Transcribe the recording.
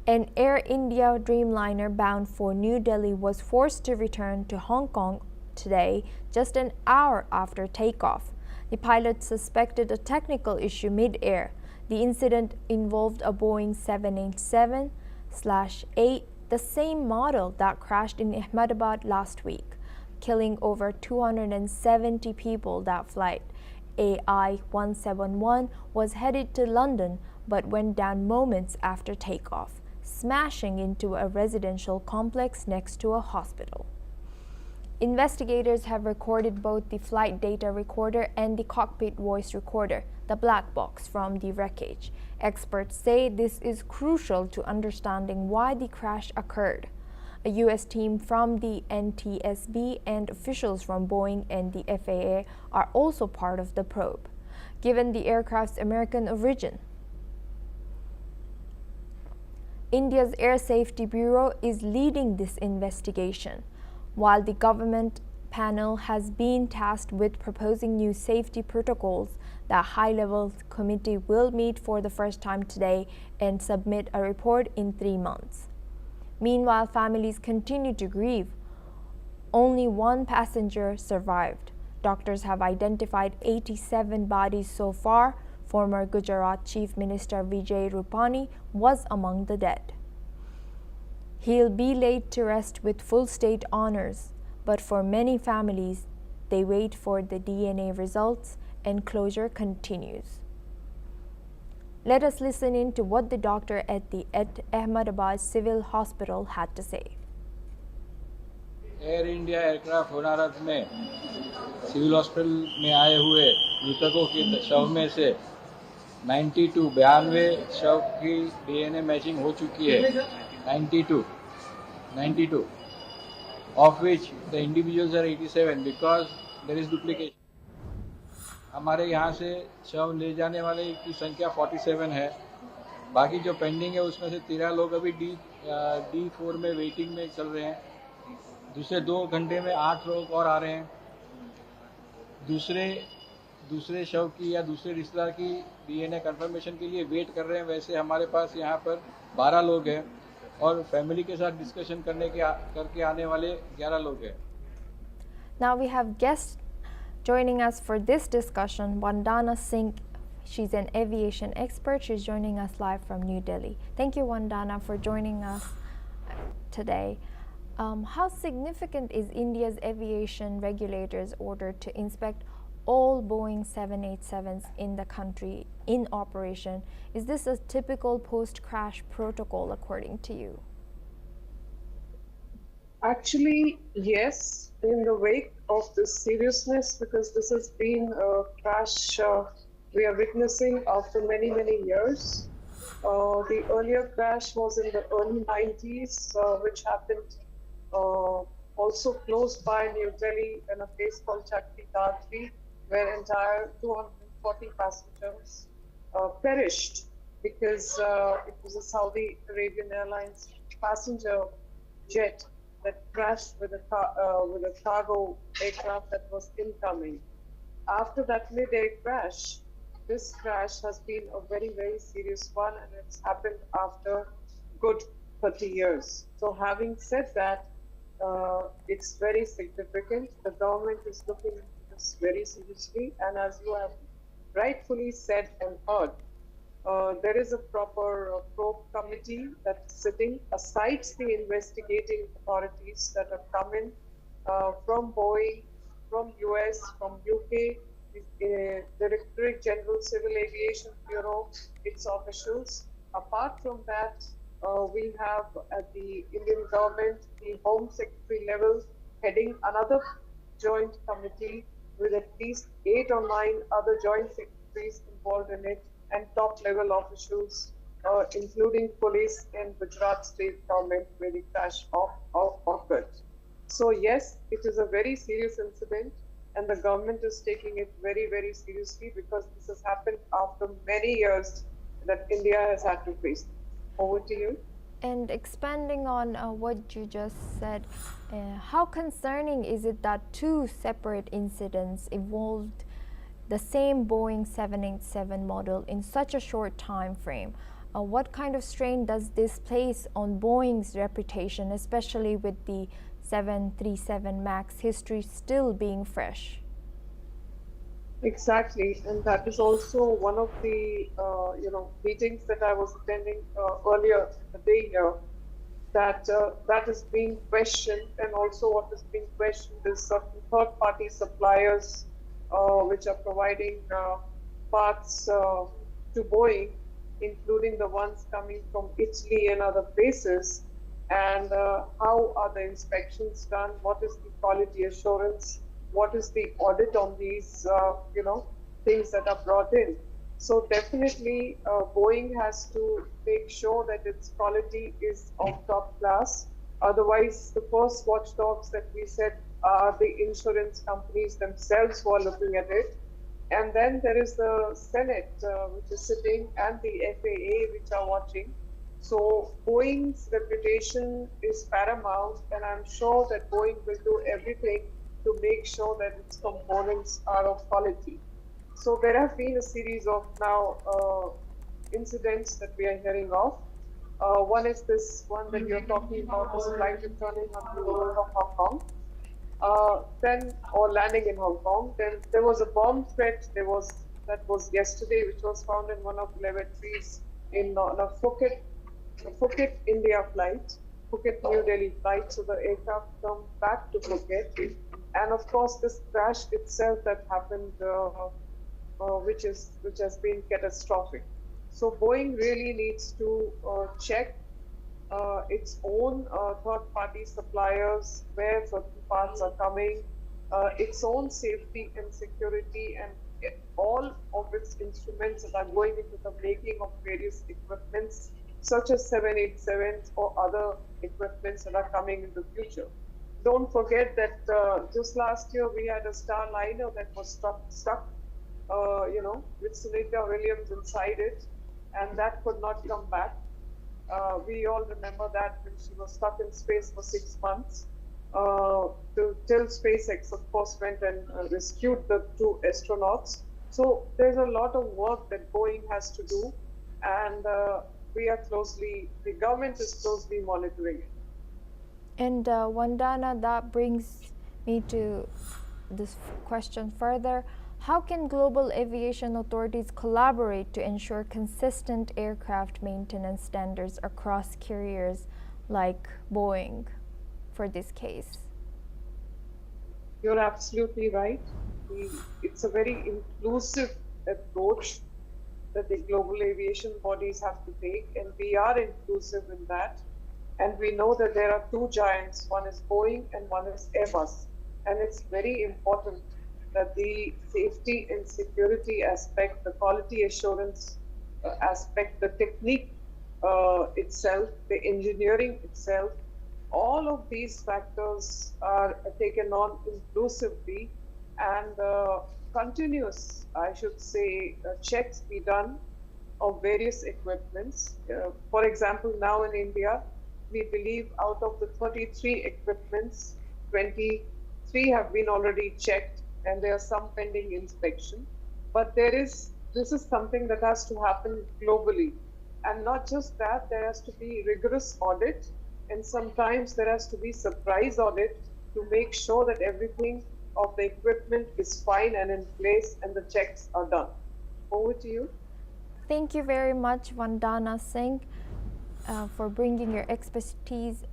An Air India Dreamliner bound for New Delhi was forced to return to Hong Kong today, just an hour after takeoff. The pilot suspected a technical issue mid-air. The incident involved a Boeing 787-8, the same model that crashed in Ahmedabad last week, killing over 270 people that flight. AI-115 was headed to London but went down moments after takeoff, smashing into a residential complex next to a hospital. Investigators have recorded both the flight data recorder and the cockpit voice recorder, the black box from the wreckage. Experts say this is crucial to understanding why the crash occurred. A U.S. team from the NTSB and officials from Boeing and the FAA are also part of the probe, given the aircraft's American origin. India's Air Safety Bureau is leading this investigation, while the government panel has been tasked with proposing new safety protocols. The high-level committee will meet for the first time today and submit a report in 3 months. Meanwhile, families continue to grieve. Only one passenger survived. Doctors have identified 87 bodies so far. Former Gujarat Chief Minister Vijay Rupani was among the dead. He'll be laid to rest with full state honors, but for many families, they wait for the DNA results and closure continues. Let us listen in to what the doctor at the Ahmedabad Civil Hospital had to say. Air India aircraft होनारत में civil hospital में आए हुए मृतकों के शव में से 92 शव की डीएनए मैचिंग हो चुकी है. 92 of which the individuals are 87 because there is duplication. हमारे यहाँ से शव ले जाने वाले की संख्या 47 है. बाकी जो पेंडिंग है उसमें से 13 लोग अभी D4 में वेटिंग में चल रहे हैं. दूसरे 2 घंटे में 8 लोग और आ रहे हैं. दूसरे शव की या दूसरे रिश्तेदार की डीएनए कंफर्मेशन के लिए वेट कर रहे हैं. वैसे हमारे पास यहाँ पर 12 लोग हैं और फैमिली के साथ डिस्कशन करके आने वाले 11 लोग हैं. Now we have guests joining us for this discussion. Vandana Singh, she's an aviation expert. She's joining us live from New Delhi. Thank you, Vandana, for joining us today. How significant is India's aviation regulators' order to inspect all Boeing 787s in the country in operation? Is this a typical post-crash protocol according to you? Actually, yes, in the wake of this seriousness, because this has been a crash we are witnessing after many, many years. The earlier crash was in the early 90s, which happened also close by New Delhi in a place called Chakri, where entire 240 passengers perished because it was a Saudi Arabian Airlines passenger jet that crashed with a cargo aircraft that was incoming. After that mid-air crash, this crash has been a very, very serious one, and it's happened after good 30 years. So having said that, it's very significant. The government is looking into this very seriously, and as you have rightfully said and heard, there is a proper probe committee that's sitting aside the investigating authorities that have come in from Boeing, from US, from UK, the Directorate General Civil Aviation Bureau, its officials. Apart from that, we have at the Indian government, the Home Secretary level, heading another joint committee with at least 8 or 9 other joint secretaries involved in it, and top level officials, including police and Gujarat state government, where the crash occurred. So yes, it is a very serious incident, and the government is taking it very, very seriously, because this has happened after many years that India has had to face. Over to you. And expanding on what you just said, how concerning is it that 2 separate incidents involved the same Boeing 787 model in such a short time frame? What kind of strain does this place on Boeing's reputation, especially with the 737 MAX history still being fresh? Exactly, and that is also one of the meetings that I was attending earlier in the day here. That is being questioned, and also what is being questioned is certain third-party suppliers which are providing parts to Boeing, including the ones coming from Italy and other places. And how are the inspections done? What is the quality assurance? What is the audit on these, things that are brought in? So definitely, Boeing has to make sure that its quality is of top class. Otherwise, the first watchdogs that we said are the insurance companies themselves who are looking at it. And then there is the Senate, which is sitting, and the FAA, which are watching. So Boeing's reputation is paramount, and I'm sure that Boeing will do everything to make sure that its components are of quality. So there have been a series of now incidents that we are hearing of. One is this one that you're talking about, this flight returning on the road from Hong Kong. Then, or landing in Hong Kong. Then there was a bomb threat. That was yesterday, which was found in one of the lavatories in on a Phuket India flight, Phuket New Delhi flight. So the aircraft come back to Phuket, and of course this crash itself that happened, which has been catastrophic. So Boeing really needs to check its own third-party suppliers, where certain parts are coming, its own safety and security, and all of its instruments that are going into the making of various equipments, such as 787s or other equipments that are coming in the future. Don't forget that just last year we had a Starliner that was stuck with Sunita Williams inside it, and that could not come back. We all remember that when she was stuck in space for 6 months, till SpaceX, of course, went and rescued the two astronauts. So there's a lot of work that Boeing has to do, and the government is closely monitoring it. And Vandana, that brings me to this question further. How can global aviation authorities collaborate to ensure consistent aircraft maintenance standards across carriers like Boeing for this case? You're absolutely right. It's a very inclusive approach that the global aviation bodies have to take, and we are inclusive in that. And we know that there are two giants, one is Boeing and one is Airbus. And it's very important that the safety and security aspect, the quality assurance aspect, the technique itself, the engineering itself, all of these factors are taken on inclusively, and continuous, I should say, checks be done of various equipments. For example, now in India, we believe out of the 33 equipments, 23 have been already checked, and there are some pending inspection. But this is something that has to happen globally. And not just that, there has to be rigorous audit, and sometimes there has to be surprise audit to make sure that everything of the equipment is fine and in place and the checks are done. Over to you. Thank you very much, Vandana Singh, for bringing your expertise